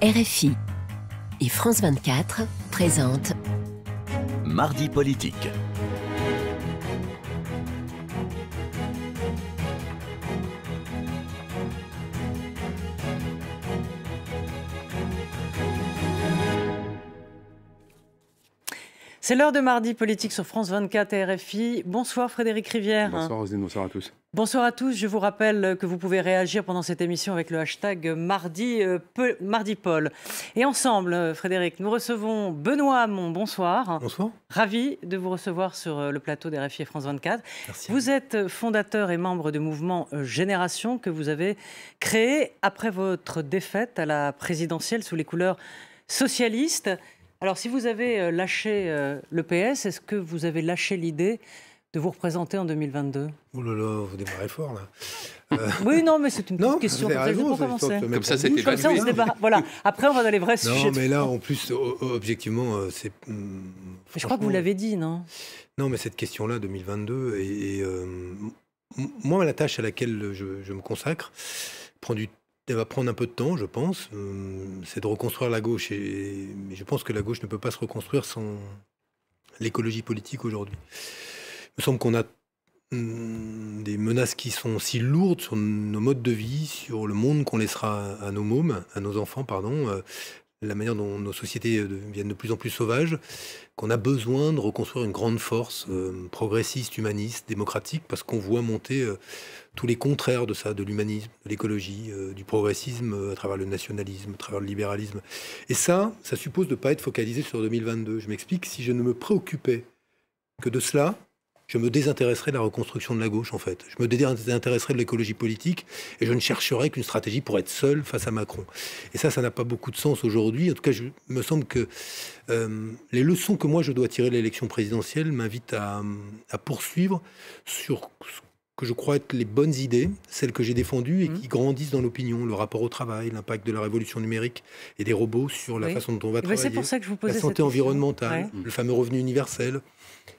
RFI et France 24 présentent Mardi politique. C'est l'heure de Mardi politique sur France 24 et RFI. Bonsoir Frédéric Rivière. Bonsoir Roselyne, bonsoir à tous. Bonsoir à tous. Je vous rappelle que vous pouvez réagir pendant cette émission avec le hashtag MardiPol. Et ensemble, Frédéric, nous recevons Benoît Hamon. Bonsoir. Bonsoir. Ravi de vous recevoir sur le plateau d'RFI et France 24. Merci. Vous êtes fondateur et membre du mouvement Génération que vous avez créé après votre défaite à la présidentielle sous les couleurs socialistes. Alors, si vous avez lâché le PS, est-ce que vous avez lâché l'idée de vous représenter en 2022 ? Oh là là, vous démarrez fort, là. Oui, non, mais c'est une petite Non, question. vous avez raison, Pour c'est commencer. histoire de se mettre Comme ça, en c'était bouche. Comme ça, on se débarrasse. Voilà. Après, on va dans les vrais sujets. Non, mais là, en plus, objectivement, c'est... Je crois que vous l'avez dit, non ? Non, mais cette question-là, 2022, moi, la tâche à laquelle je me consacre elle va prendre un peu de temps, je pense. C'est de reconstruire la gauche. Mais je pense que la gauche ne peut pas se reconstruire sans l'écologie politique aujourd'hui. Il me semble qu'on a des menaces qui sont si lourdes sur nos modes de vie, sur le monde qu'on laissera à nos mômes, à nos enfants, pardon, la manière dont nos sociétés deviennent de plus en plus sauvages, qu'on a besoin de reconstruire une grande force progressiste, humaniste, démocratique, parce qu'on voit monter tous les contraires de ça, de l'humanisme, de l'écologie, du progressisme à travers le nationalisme, à travers le libéralisme. Et ça suppose de ne pas être focalisé sur 2022. Je m'explique, si je ne me préoccupais que de cela, je me désintéresserais de la reconstruction de la gauche, en fait. Je me désintéresserais de l'écologie politique et je ne chercherais qu'une stratégie pour être seul face à Macron. Et ça n'a pas beaucoup de sens aujourd'hui. En tout cas, il me semble que les leçons que moi je dois tirer de l'élection présidentielle m'invitent à poursuivre sur ce que je crois être les bonnes idées, celles que j'ai défendues et qui grandissent dans l'opinion, le rapport au travail, l'impact de la révolution numérique et des robots sur la façon dont on va travailler, c'est pour ça que je vous posais la santé cette environnementale, question. le fameux revenu universel,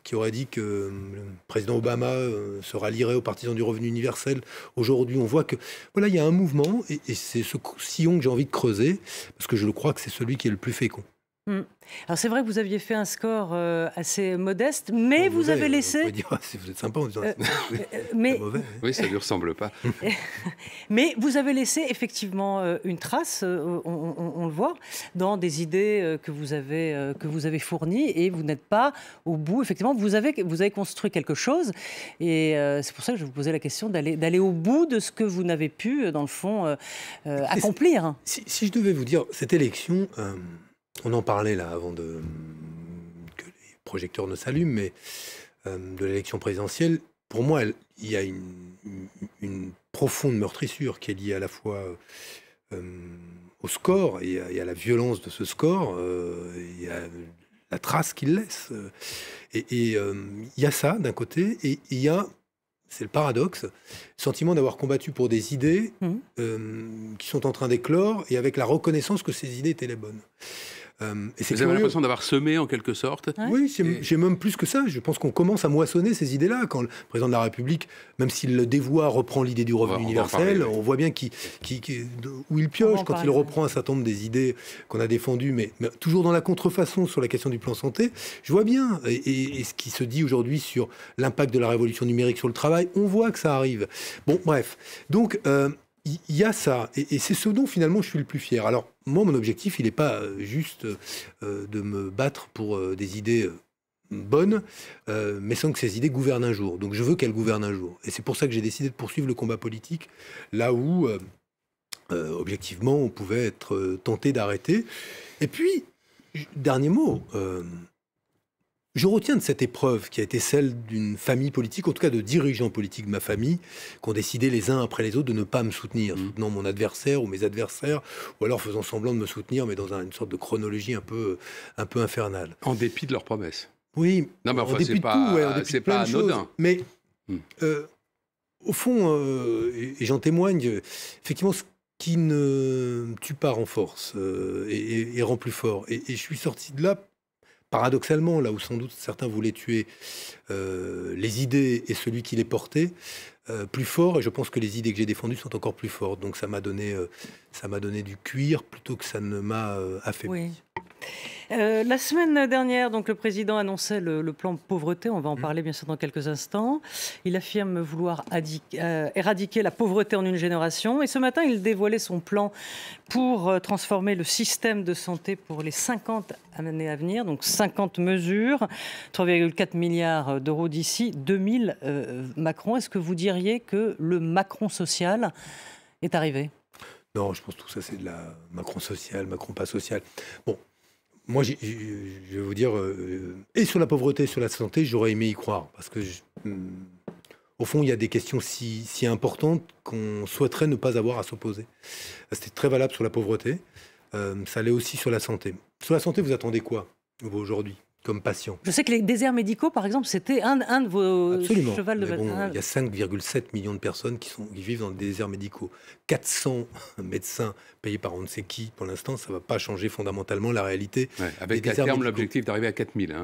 qui aurait dit que le président Obama se rallierait aux partisans du revenu universel. Aujourd'hui, on voit que voilà, il y a un mouvement, et c'est ce sillon que j'ai envie de creuser, parce que je crois que c'est celui qui est le plus fécond. Alors c'est vrai que vous aviez fait un score assez modeste, mais vous avez laissé... On peut dire, vous êtes sympa en disant mais... mauvais. Oui, ça ne lui ressemble pas. Mais vous avez laissé effectivement une trace, on le voit, dans des idées que vous avez fournies, et vous n'êtes pas au bout. Effectivement, vous avez construit quelque chose, et c'est pour ça que je vous posais la question d'aller au bout de ce que vous n'avez pu, dans le fond, accomplir. Si je devais vous dire, cette élection... on en parlait là avant que les projecteurs ne s'allument, mais de l'élection présidentielle, pour moi, il y a une profonde meurtrissure qui est liée à la fois au score et à la violence de ce score, et à la trace qu'il laisse. Et il y a ça d'un côté, et il y a, c'est le paradoxe, le sentiment d'avoir combattu pour des idées qui sont en train d'éclore, et avec la reconnaissance que ces idées étaient les bonnes. Vous avez l'impression d'avoir semé en quelque sorte. Oui, j'ai même plus que ça. Je pense qu'on commence à moissonner ces idées-là. Quand le président de la République, même s'il le dévoie, reprend l'idée du revenu universel, on voit bien où il pioche quand il reprend un certain nombre des idées qu'on a défendues, mais toujours dans la contrefaçon sur la question du plan santé. Je vois bien. Et ce qui se dit aujourd'hui sur l'impact de la révolution numérique sur le travail, on voit que ça arrive. Bon, bref. Donc... il y a ça, et c'est ce dont finalement je suis le plus fier. Alors, moi, mon objectif, il n'est pas juste de me battre pour des idées bonnes, mais sans que ces idées gouvernent un jour. Donc, je veux qu'elles gouvernent un jour. Et c'est pour ça que j'ai décidé de poursuivre le combat politique, là où, objectivement, on pouvait être tenté d'arrêter. Et puis, dernier mot... je retiens de cette épreuve qui a été celle d'une famille politique, en tout cas de dirigeants politiques de ma famille, qui ont décidé les uns après les autres de ne pas me soutenir, soutenant mon adversaire ou mes adversaires, ou alors faisant semblant de me soutenir, mais dans une sorte de chronologie un peu infernale. En dépit de leurs promesses. Oui, non, mais enfin, en dépit de tout, en dépit de plein de choses. Mais au fond, et j'en témoigne, effectivement, ce qui ne tue pas renforce et rend plus fort. Et je suis sorti de là, paradoxalement, là où sans doute certains voulaient tuer les idées et celui qui les portait, plus fort, et je pense que les idées que j'ai défendues sont encore plus fortes. Donc ça m'a donné du cuir plutôt que ça ne m'a affaibli. Oui. La semaine dernière, donc, le président annonçait le plan pauvreté. On va en parler bien sûr dans quelques instants. Il affirme vouloir éradiquer la pauvreté en une génération. Et ce matin, il dévoilait son plan pour transformer le système de santé pour les 50 années à venir. Donc 50 mesures, 3,4 milliards d'euros d'ici 2000. Macron, est-ce que vous diriez que le Macron social est arrivé ? Non, je pense que tout ça, c'est de la Macron social, Macron pas social. Bon. Moi, je vais vous dire, et sur la pauvreté, sur la santé, j'aurais aimé y croire. Parce que, au fond, il y a des questions si importantes qu'on souhaiterait ne pas avoir à s'opposer. C'était très valable sur la pauvreté. Ça l'est aussi sur la santé. Sur la santé, vous attendez quoi, vous, aujourd'hui, comme patient? Je sais que les déserts médicaux, par exemple, c'était un de vos chevals de bataille. Bon, il y a 5,7 millions de personnes qui vivent dans des déserts médicaux. 400 médecins payés par on ne sait qui. Pour l'instant, ça ne va pas changer fondamentalement la réalité. Ouais, avec à terme l'objectif d'arriver à 4000.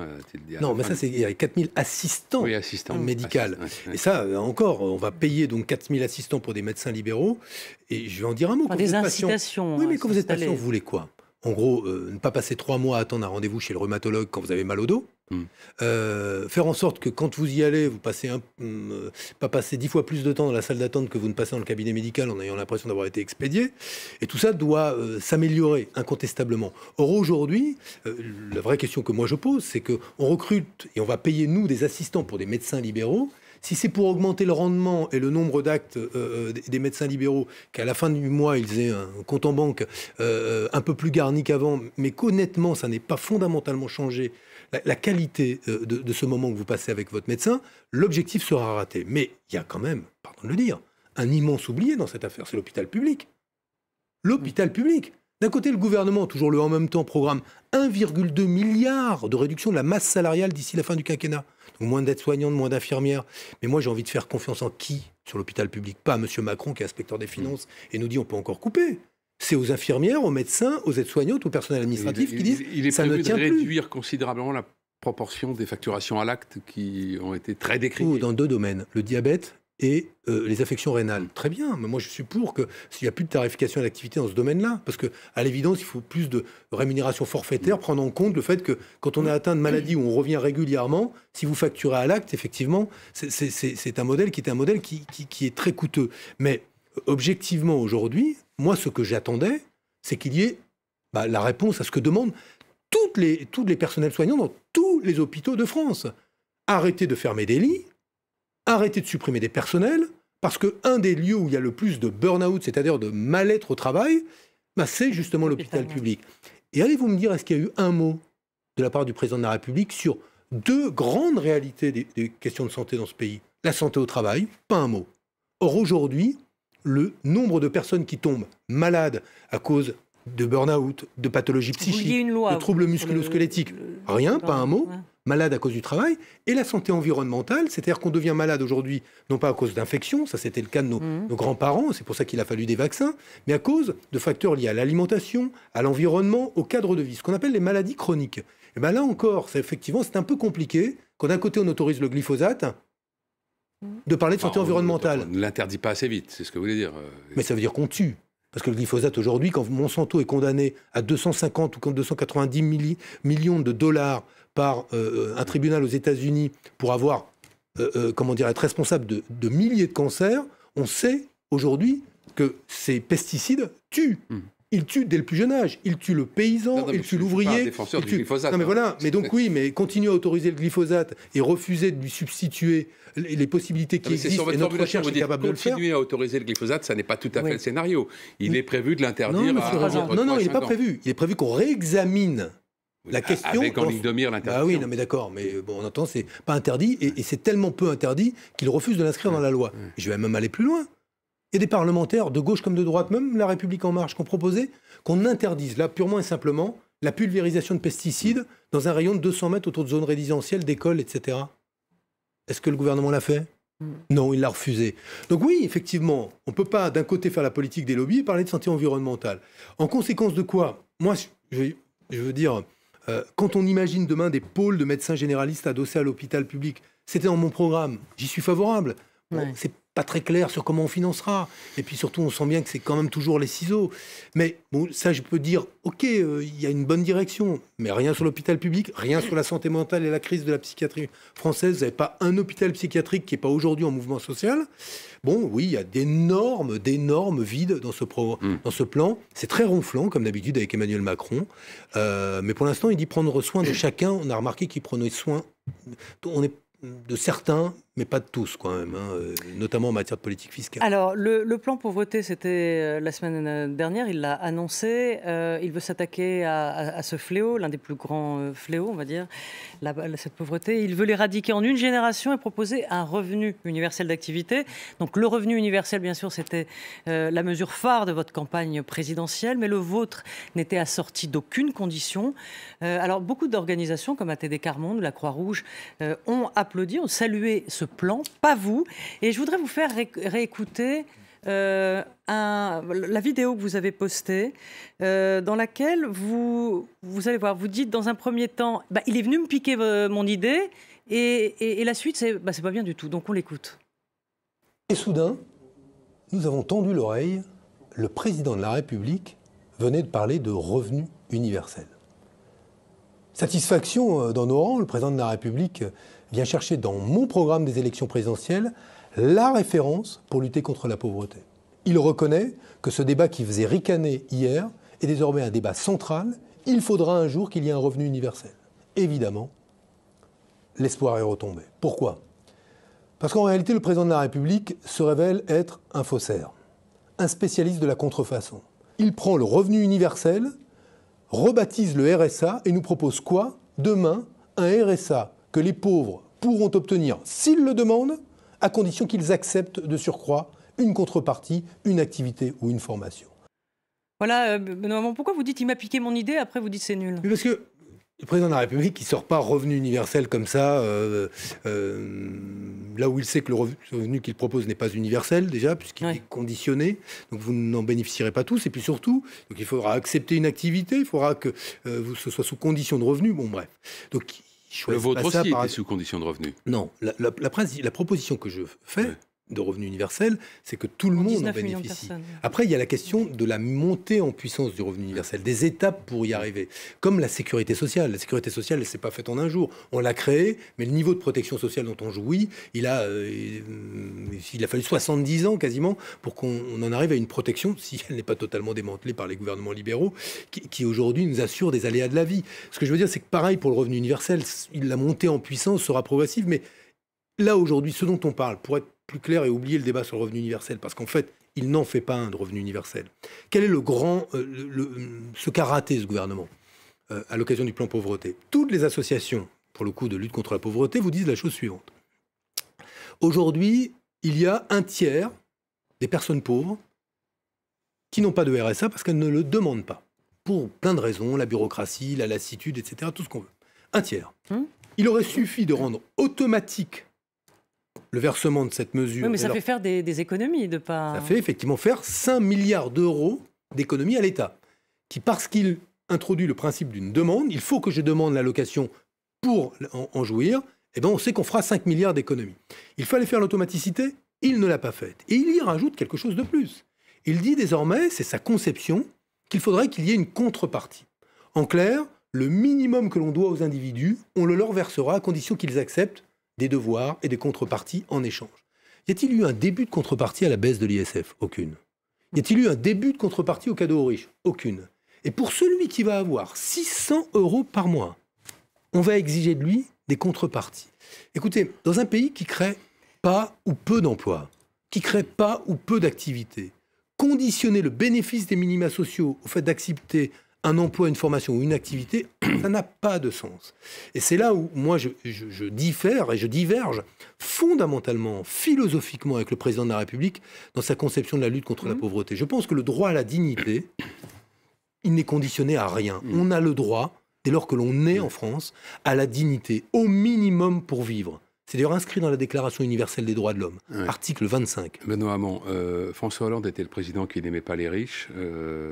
Non, mais ça, il y a 4000 assistants, médicaux. Et ça, encore, on va payer donc 4000 assistants pour des médecins libéraux. Et je vais en dire un mot. Enfin, des incitations. Oui, mais quand vous êtes patient, vous voulez quoi? En gros, ne pas passer 3 mois à attendre un rendez-vous chez le rhumatologue quand vous avez mal au dos. Faire en sorte que quand vous y allez, vous passez pas passer 10 fois plus de temps dans la salle d'attente que vous ne passez dans le cabinet médical en ayant l'impression d'avoir été expédié. Et tout ça doit s'améliorer incontestablement. Or aujourd'hui, la vraie question que moi je pose, c'est qu'on recrute et on va payer nous des assistants pour des médecins libéraux. Si c'est pour augmenter le rendement et le nombre d'actes des médecins libéraux, qu'à la fin du mois, ils aient un compte en banque un peu plus garni qu'avant, mais qu'honnêtement, ça n'est pas fondamentalement changé la qualité de ce moment que vous passez avec votre médecin, l'objectif sera raté. Mais il y a quand même, pardon de le dire, un immense oublié dans cette affaire, c'est l'hôpital public. L'hôpital public. D'un côté, le gouvernement, toujours le en même temps, programme 1,2 milliard de réduction de la masse salariale d'ici la fin du quinquennat. Donc moins d'aides-soignantes, moins d'infirmières. Mais moi, j'ai envie de faire confiance en qui sur l'hôpital public? Pas à M. Macron, qui est inspecteur des finances, et nous dit on peut encore couper. C'est aux infirmières, aux médecins, aux aides-soignantes, au personnel administratif qui disent ça ne tient plus. Il est prévu de réduire considérablement la proportion des facturations à l'acte qui ont été très décriées. Dans 2 domaines, le diabète et les affections rénales. Très bien, mais moi je suis pour que s'il n'y a plus de tarification à l'activité dans ce domaine-là, parce qu'à l'évidence, il faut plus de rémunération forfaitaire, prendre en compte le fait que quand on est atteint de maladie où on revient régulièrement, si vous facturez à l'acte, effectivement, c'est un modèle qui est un modèle qui est très coûteux. Mais objectivement, aujourd'hui, moi ce que j'attendais, c'est qu'il y ait la réponse à ce que demandent toutes les personnels soignants dans tous les hôpitaux de France. Arrêtez de fermer des lits, arrêtez de supprimer des personnels, parce qu'un des lieux où il y a le plus de burn-out, c'est-à-dire de mal-être au travail, c'est justement l'hôpital public. Et allez-vous me dire, est-ce qu'il y a eu un mot de la part du président de la République sur 2 grandes réalités des questions de santé dans ce pays? La santé au travail, pas un mot. Or aujourd'hui, le nombre de personnes qui tombent malades à cause de burn-out, de pathologies psychiques, de troubles musculo-squelettiques, rien, pas un mot. Malade à cause du travail, et la santé environnementale, c'est-à-dire qu'on devient malade aujourd'hui, non pas à cause d'infections, ça c'était le cas de nos grands-parents, c'est pour ça qu'il a fallu des vaccins, mais à cause de facteurs liés à l'alimentation, à l'environnement, au cadre de vie, ce qu'on appelle les maladies chroniques. Et bien là encore, effectivement, c'est un peu compliqué, quand d'un côté on autorise le glyphosate, de parler de santé environnementale. On ne l'interdit pas assez vite, c'est ce que vous voulez dire. Mais ça veut dire qu'on tue. Parce que le glyphosate aujourd'hui, quand Monsanto est condamné à 250 ou 290 millions de dollars par un tribunal aux États-Unis pour être responsable de milliers de cancers, on sait aujourd'hui que ces pesticides tuent. Ils tuent dès le plus jeune âge. Ils tuent le paysan, ils tuent l'ouvrier. Je suis pas un défenseur du glyphosate. Non, mais voilà. Mais donc oui, mais continuer à autoriser le glyphosate et refuser de lui substituer les possibilités qui existent et notre recherche est capable de le faire. Continuer à autoriser le glyphosate, ça n'est pas tout à fait le scénario. Il est prévu de l'interdire. Non, il n'est pas prévu. Il est prévu qu'on réexamine la question. Avec en ligne de mire l'interdiction. Ah oui, non, mais d'accord. Mais bon, on entend, c'est pas interdit et c'est tellement peu interdit qu'il refuse de l'inscrire dans la loi. Je vais même aller plus loin. Il y a des parlementaires de gauche comme de droite, même La République En Marche, qui ont proposé qu'on interdise, là, purement et simplement, la pulvérisation de pesticides dans un rayon de 200 mètres autour de zones résidentielles, d'écoles, etc. Est-ce que le gouvernement l'a fait? Non, il l'a refusé. Donc oui, effectivement, on ne peut pas d'un côté faire la politique des lobbies et parler de santé environnementale. En conséquence de quoi? Moi, je veux dire, quand on imagine demain des pôles de médecins généralistes adossés à l'hôpital public, c'était dans mon programme, j'y suis favorable. Bon, c'est pas très clair sur comment on financera. Et puis surtout, on sent bien que c'est quand même toujours les ciseaux. Mais bon, ça, je peux dire, ok, il y a une bonne direction, mais rien sur l'hôpital public, rien sur la santé mentale et la crise de la psychiatrie française. Vous n'avez pas un hôpital psychiatrique qui n'est pas aujourd'hui en mouvement social. Bon, oui, il y a d'énormes vides dans ce plan. C'est très ronflant, comme d'habitude avec Emmanuel Macron. Mais pour l'instant, il dit prendre soin de chacun. On a remarqué qu'il prenait soin de certains, mais pas de tous, quand même, notamment en matière de politique fiscale. Alors, le plan pauvreté, c'était la semaine dernière, il l'a annoncé. Il veut s'attaquer à ce fléau, l'un des plus grands fléaux, on va dire, cette pauvreté. Il veut l'éradiquer en une génération et proposer un revenu universel d'activité. Donc, le revenu universel, bien sûr, c'était la mesure phare de votre campagne présidentielle, mais le vôtre n'était assorti d'aucune condition. Alors, beaucoup d'organisations, comme ATD Quart Monde, la Croix-Rouge, ont applaudi, ont salué ce plan, pas vous. Et je voudrais vous faire réécouter la vidéo que vous avez postée, dans laquelle vous allez voir, vous dites dans un premier temps, il est venu me piquer mon idée, et la suite, c'est pas bien du tout. Donc on l'écoute. Et soudain, nous avons tendu l'oreille. Le président de la République venait de parler de revenu universel. Satisfaction dans nos rangs, le président de la République vient chercher dans mon programme des élections présidentielles la référence pour lutter contre la pauvreté. Il reconnaît que ce débat qui faisait ricaner hier est désormais un débat central. Il faudra un jour qu'il y ait un revenu universel. Évidemment, l'espoir est retombé. Pourquoi ? Parce qu'en réalité, le président de la République se révèle être un faussaire, un spécialiste de la contrefaçon. Il prend le revenu universel, rebaptise le RSA et nous propose quoi ? Demain, un RSA que les pauvres pourront obtenir s'ils le demandent, à condition qu'ils acceptent de surcroît une contrepartie, une activité ou une formation. Voilà, Benoît, pourquoi vous dites il m'a piqué mon idée, après vous dites c'est nul ? Mais parce que le président de la République, il ne sort pas revenu universel comme ça, là où il sait que le revenu qu'il propose n'est pas universel déjà, puisqu'il est conditionné, donc vous n'en bénéficierez pas tous, et puis surtout, donc il faudra accepter une activité, il faudra que ce soit sous condition de revenu, bon bref. Donc, le vôtre aussi était sous condition de revenu. Non, la proposition que je fais de revenu universel, c'est que tout le monde en bénéficie. Après, il y a la question de la montée en puissance du revenu universel, des étapes pour y arriver. Comme la sécurité sociale. La sécurité sociale, elle ne s'est pas faite en un jour. On l'a créée, mais le niveau de protection sociale dont on jouit, il a fallu 70 ans quasiment pour qu'on en arrive à une protection, si elle n'est pas totalement démantelée par les gouvernements libéraux, qui aujourd'hui nous assure des aléas de la vie. Ce que je veux dire, c'est que pareil pour le revenu universel, la montée en puissance sera progressive, mais là aujourd'hui, ce dont on parle, pour être plus clair et oublier le débat sur le revenu universel, parce qu'en fait, il n'en fait pas un de revenu universel. Quel est ce qu'a raté ce gouvernement à l'occasion du plan pauvreté ? Toutes les associations, pour le coup, de lutte contre la pauvreté, vous disent la chose suivante. Aujourd'hui, il y a un tiers des personnes pauvres qui n'ont pas de RSA parce qu'elles ne le demandent pas. Pour plein de raisons, la bureaucratie, la lassitude, etc., tout ce qu'on veut. Un tiers. Il aurait suffi de rendre automatique le versement de cette mesure. Oui, mais ça fait faire des économies de pas... Ça fait effectivement faire 5 milliards d'euros d'économies à l'État, qui, parce qu'il introduit le principe d'une demande, il faut que je demande l'allocation pour en jouir, et bien on sait qu'on fera 5 milliards d'économies. Il fallait faire l'automaticité, il ne l'a pas faite. Et il y rajoute quelque chose de plus. Il dit désormais, c'est sa conception, qu'il faudrait qu'il y ait une contrepartie. En clair, le minimum que l'on doit aux individus, on le leur versera à condition qu'ils acceptent des devoirs et des contreparties en échange. Y a-t-il eu un début de contrepartie à la baisse de l'ISF ? Aucune. Y a-t-il eu un début de contrepartie au cadeau aux riches ? Aucune. Et pour celui qui va avoir 600 € par mois, on va exiger de lui des contreparties. Écoutez, dans un pays qui crée pas ou peu d'emplois, qui crée pas ou peu d'activités, conditionner le bénéfice des minima sociaux au fait d'accepter un emploi, une formation ou une activité, ça n'a pas de sens. Et c'est là où moi je diffère et je diverge fondamentalement, philosophiquement avec le président de la République dans sa conception de la lutte contre la pauvreté. Je pense que le droit à la dignité, il n'est conditionné à rien. On a le droit, dès lors que l'on est en France, à la dignité, au minimum pour vivre. C'est d'ailleurs inscrit dans la Déclaration universelle des droits de l'homme, article 25. Benoît Hamon, François Hollande était le président qui n'aimait pas les riches.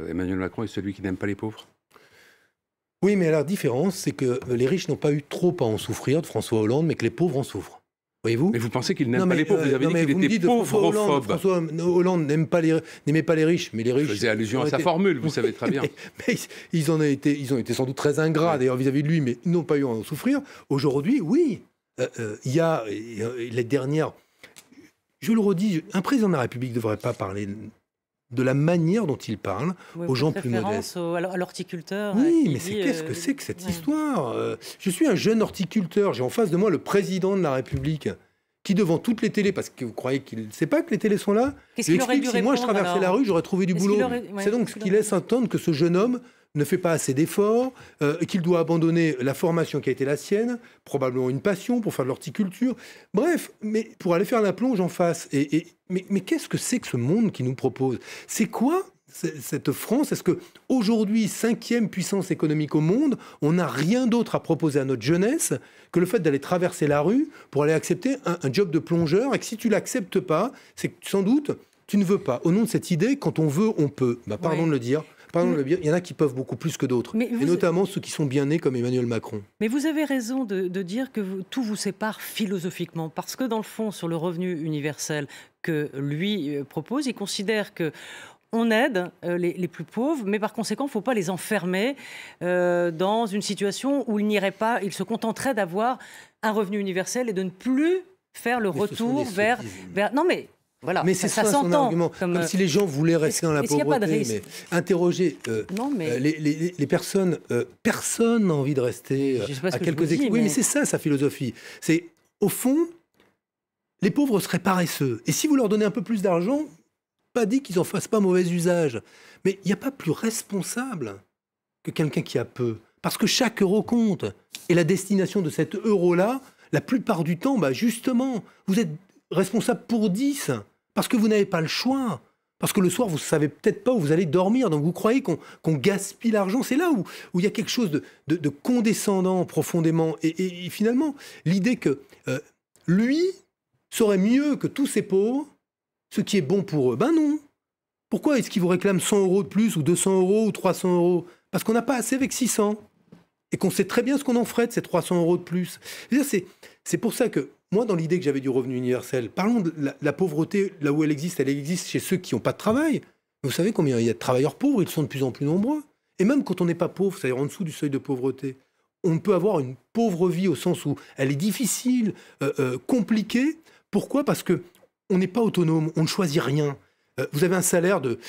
Emmanuel Macron est celui qui n'aime pas les pauvres. Oui, mais la différence, c'est que les riches n'ont pas eu trop à en souffrir de François Hollande, mais que les pauvres en souffrent. Voyez-vous? Mais vous pensez qu'il n'aime pas les pauvres? Vous avez dit qu'il était pauvrophobe. François Hollande n'aimait pas les riches, mais les riches... Je faisais allusion à sa formule, vous savez très bien. Mais ils ont été sans doute très ingrats, d'ailleurs, vis-à-vis de lui, mais ils n'ont pas eu à en souffrir. Aujourd'hui, oui, il y a les dernières... Je le redis, un président de la République ne devrait pas parler de la manière dont il parle aux gens plus modestes. À l'horticulteur. Oui, mais qu'est-ce que c'est que cette histoire? Je suis un jeune horticulteur, j'ai en face de moi le président de la République qui, devant toutes les télés, parce que vous croyez qu'il ne sait pas que les télés sont là, Qu'est-ce qu'il aurait dû si moi je traversais la rue, j'aurais trouvé du boulot. C'est donc ce qui laisse entendre que ce jeune homme ne fait pas assez d'efforts, qu'il doit abandonner la formation qui a été la sienne, probablement une passion pour faire de l'horticulture. Bref, mais pour aller faire la plonge en face. Mais qu'est-ce que c'est que ce monde qui nous propose? C'est quoi cette France? Est-ce qu'aujourd'hui, 5e puissance économique au monde, on n'a rien d'autre à proposer à notre jeunesse que le fait d'aller traverser la rue pour aller accepter un job de plongeur, et que si tu ne l'acceptes pas, c'est que sans doute tu ne veux pas. Au nom de cette idée, quand on veut, on peut. Pardon de le dire. Il y en a qui peuvent beaucoup plus que d'autres, et notamment ceux qui sont bien nés comme Emmanuel Macron. Mais vous avez raison de dire que tout vous sépare philosophiquement, parce que dans le fond, sur le revenu universel que lui propose, il considère que on aide les plus pauvres, mais par conséquent, il ne faut pas les enfermer dans une situation où il se contenterait d'avoir un revenu universel et de ne plus faire le retour vers... Non mais... Voilà, mais c'est ça son argument, comme si les gens voulaient rester dans la pauvreté. Mais interroger les personnes, personne n'a envie de rester à quelques équipes. Oui, mais c'est ça sa philosophie. C'est au fond, les pauvres seraient paresseux. Et si vous leur donnez un peu plus d'argent, pas dit qu'ils en fassent pas mauvais usage. Mais il n'y a pas plus responsable que quelqu'un qui a peu, parce que chaque euro compte. Et la destination de cet euro-là, la plupart du temps, justement, vous êtes responsable pour 10, parce que vous n'avez pas le choix. Parce que le soir, vous ne savez peut-être pas où vous allez dormir, donc vous croyez qu'on gaspille l'argent. C'est là où il y a quelque chose de condescendant profondément. Et finalement, l'idée que lui saurait mieux que tous ces pauvres ce qui est bon pour eux. Ben non. Pourquoi est-ce qu'il vous réclame 100 euros de plus, ou 200 euros, ou 300 euros? Parce qu'on n'a pas assez avec 600. Et qu'on sait très bien ce qu'on en ferait de ces 300 euros de plus. C'est pour ça que, moi, dans l'idée que j'avais du revenu universel, parlons de la pauvreté, là où elle existe chez ceux qui n'ont pas de travail. Vous savez combien il y a de travailleurs pauvres? Ils sont de plus en plus nombreux. Et même quand on n'est pas pauvre, c'est-à-dire en dessous du seuil de pauvreté, on peut avoir une pauvre vie au sens où elle est difficile, compliquée. Pourquoi? Parce qu'on n'est pas autonome, on ne choisit rien. Vous avez un salaire de...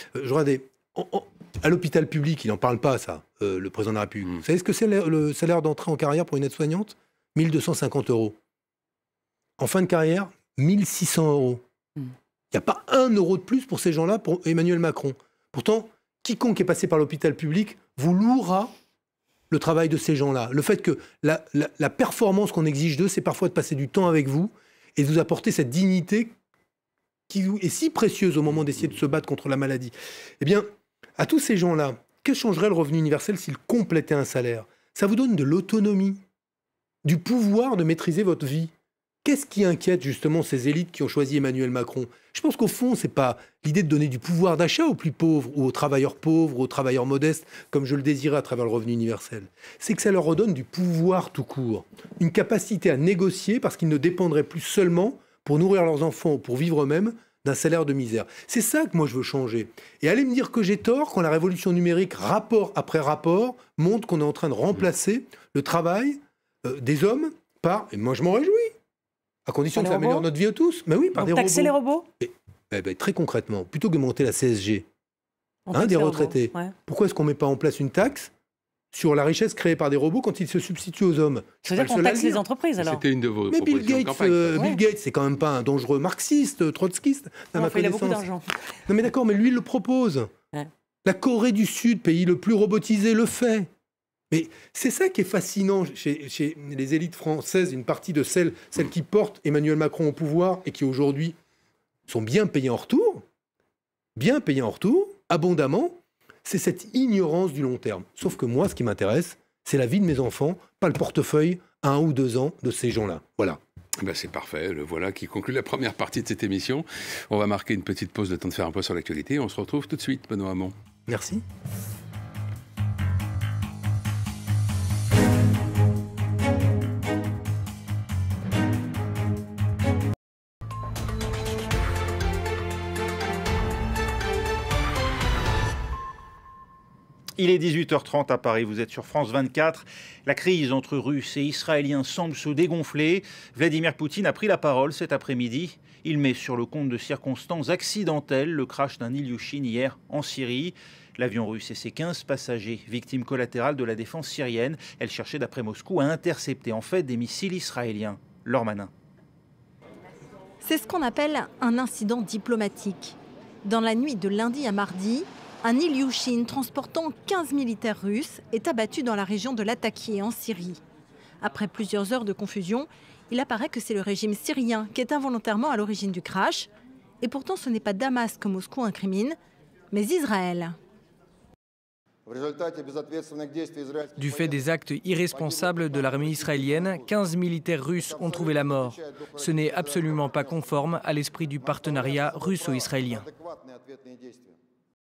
à l'hôpital public, il n'en parle pas, ça, le président de la République. Vous savez ce que c'est le salaire d'entrée en carrière pour une aide-soignante? 1 250 euros. En fin de carrière, 1 600 euros. Il n'y a pas 1 euro de plus pour ces gens-là, pour Emmanuel Macron. Pourtant, quiconque est passé par l'hôpital public vous louera le travail de ces gens-là. Le fait que la performance qu'on exige d'eux, c'est parfois de passer du temps avec vous et de vous apporter cette dignité qui est si précieuse au moment d'essayer de se battre contre la maladie. Eh bien, à tous ces gens-là, que changerait le revenu universel s'il complétait un salaire? Ça vous donne de l'autonomie, du pouvoir de maîtriser votre vie. Qu'est-ce qui inquiète justement ces élites qui ont choisi Emmanuel Macron? Je pense qu'au fond, ce n'est pas l'idée de donner du pouvoir d'achat aux plus pauvres, ou aux travailleurs pauvres, ou aux travailleurs modestes, comme je le désirais à travers le revenu universel. C'est que ça leur redonne du pouvoir tout court, une capacité à négocier parce qu'ils ne dépendraient plus seulement, pour nourrir leurs enfants ou pour vivre eux-mêmes, d'un salaire de misère. C'est ça que moi je veux changer. Et allez me dire que j'ai tort quand la révolution numérique, rapport après rapport, montre qu'on est en train de remplacer le travail des hommes par, et moi je m'en réjouis, à condition que ça améliore notre vie à tous. Mais oui, par des robots. Taxer les robots? Très concrètement, plutôt que de monter la CSG des retraités, pourquoi est-ce qu'on ne met pas en place une taxe sur la richesse créée par des robots quand ils se substituent aux hommes? Ça veut dire qu'on taxe les entreprises, alors? C'était une de vos propositions de campagne. Bill Gates, c'est quand même pas un dangereux marxiste, trotskiste. Il a beaucoup d'argent. Non mais d'accord, mais lui, il le propose. La Corée du Sud, pays le plus robotisé, le fait. Mais c'est ça qui est fascinant chez les élites françaises, une partie de celles qui portent Emmanuel Macron au pouvoir et qui aujourd'hui sont bien payées en retour, abondamment, c'est cette ignorance du long terme. Sauf que moi, ce qui m'intéresse, c'est la vie de mes enfants, pas le portefeuille à 1 ou 2 ans de ces gens-là. Voilà. C'est parfait, le voilà qui conclut la première partie de cette émission. On va marquer une petite pause, le temps de faire un point sur l'actualité. On se retrouve tout de suite, Benoît Hamon. Merci. Il est 18h30 à Paris, vous êtes sur France 24. La crise entre Russes et Israéliens semble se dégonfler. Vladimir Poutine a pris la parole cet après-midi. Il met sur le compte de circonstances accidentelles le crash d'un Ilyushin hier en Syrie. L'avion russe et ses 15 passagers, victimes collatérales de la défense syrienne. Elle cherchait d'après Moscou à intercepter en fait des missiles israéliens. Laure Manin. C'est ce qu'on appelle un incident diplomatique. Dans la nuit de lundi à mardi, un Ilyushin transportant 15 militaires russes est abattu dans la région de Latakia en Syrie. Après plusieurs heures de confusion, il apparaît que c'est le régime syrien qui est involontairement à l'origine du crash. Et pourtant, ce n'est pas Damas que Moscou incrimine, mais Israël. Du fait des actes irresponsables de l'armée israélienne, 15 militaires russes ont trouvé la mort. Ce n'est absolument pas conforme à l'esprit du partenariat russo-israélien.